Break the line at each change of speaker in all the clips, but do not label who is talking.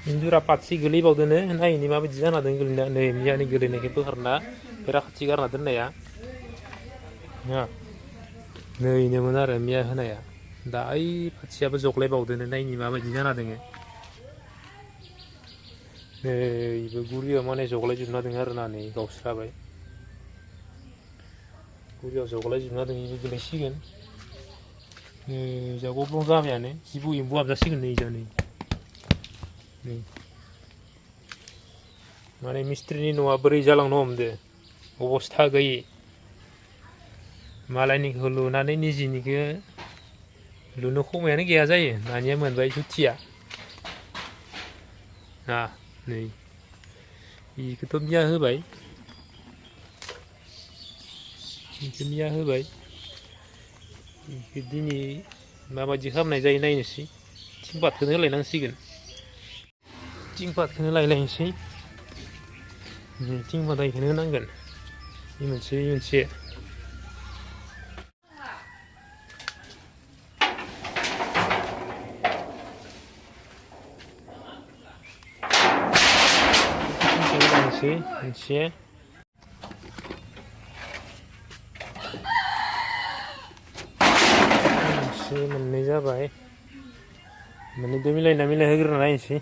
इन्जुरा पाथि गोलैबावदोनो नायनि माबायदि जाना दं गोलैना नै मियानि गोलैनायखौ बोखारना बेरा खाथि गारना दोननाया नैनोमोन आरो मिया होनाया दा ओइ पाथियाबो जख्लायबावदोनो नायनि माबायदि जाना दोङो नैबो गुरियाव माने जग्लायजोबना दङ आरो ना नै गावस्राबाय गुरियाव जग्लायजोबना दङ इबो गोलैसिगोन जा गब्लं जाबायानो जिबौ एम्बु हाबजासिगोन नै जा नै माने मिस्ट्रिनि न'आ बोरै जालांनो हमदो अबस्था गैयि मालायनिखौ लुनानै निजिनिखौ लुनो खमायानो गैया जायो दानिया मोनबाय जुथिया नै बेखौथ' मिया होबाय बेखौ मिया होबाय बेखौ दिनै माबायदि खालामनाय जायो नायनोसै थिं पाटखौनो होलायनांसिगोन थिं पाटखौनो लायलायनोसै थिं पाटा बेखौनो होनांगोन बे मोनसे मोनसे मोननै जाबाय मोननैदो मिलाय होग्रोना नायनोसै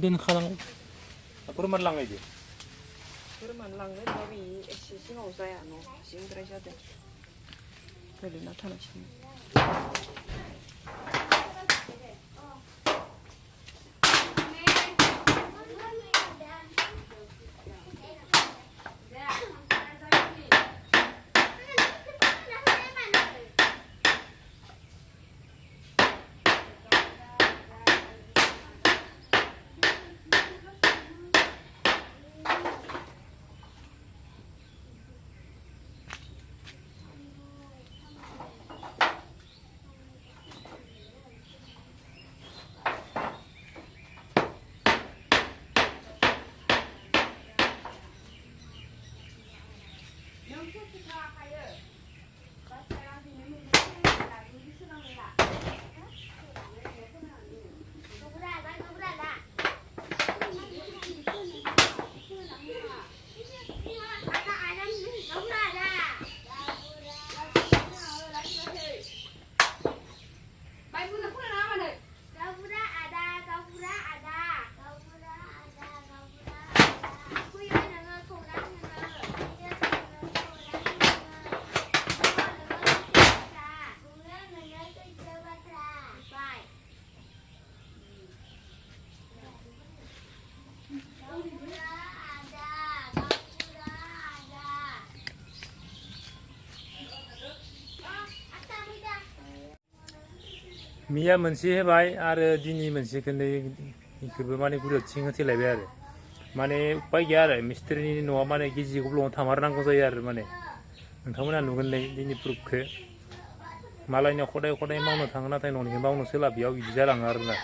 दोनखानांगौ बोरमानो लांनाय दे
बोरमानो लांनो दा बे एसे सिङाव जाया न' सिंद्राय जादों गोलैना थानायसिम
मैया मोनसे होबाय आरो दिनै मोनसेखौ नै इखौबो माने गुरियाव थिं होथेलायबाय आरो माने उपाय गैया आरो मिस्ट्रिनि न'आ माने गिजि गब्लङाव थामारनांगौ जायो आरो माने नोंथांमोना नुगोन नै दिनै प्रुफखौ मालायनियाव खदाय खदाय मावनो थाङो नाथाय न'निखौ मावनो सोलाबियाव बिदि जालाङो आरोना